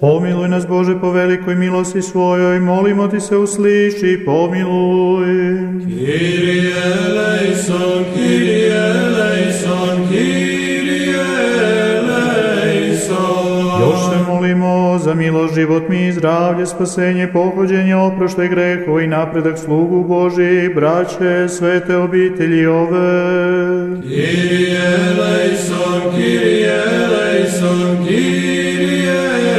Pomiluj nas, Bože, po velikoj milosti svojoj, molimo ti se, usliši, pomiluj. Kyrie eleison, Kyrie eleison, Kyrie eleison. Još se molimo za milost, život mi, zdravlje, spasenje, pohođenje, oproštaj grehova i napredak slugu Božih, braće, svete obitelji ove. Kyrie eleison, Kyrie eleison, Kyrie eleison.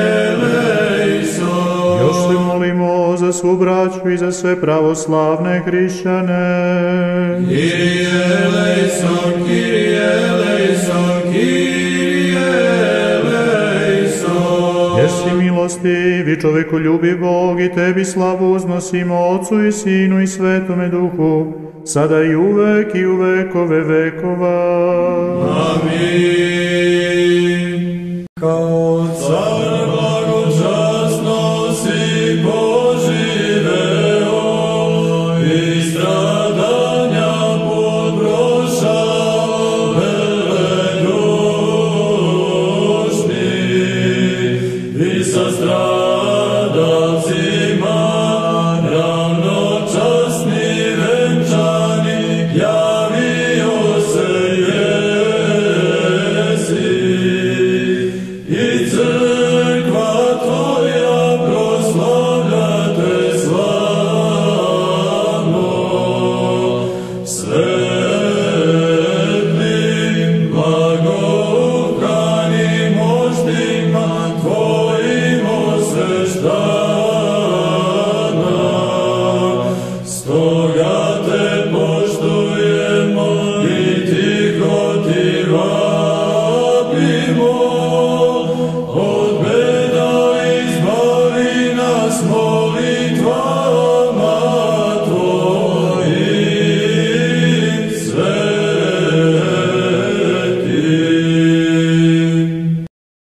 Još se molimo za svu braću i za sve pravoslavne hrišćane. Kyrie eleison, Kyrie eleison, Kyrie eleison. Jesi milostivi, čovekoljubi Bog, i tebi slavu uznosimo, Otcu i Sinu i Svetome Duhu, sada i uvek i u vekove vekova. Amin. Kao car blagočasno si poživeo i stradanja podprošao veledušni i sa strahom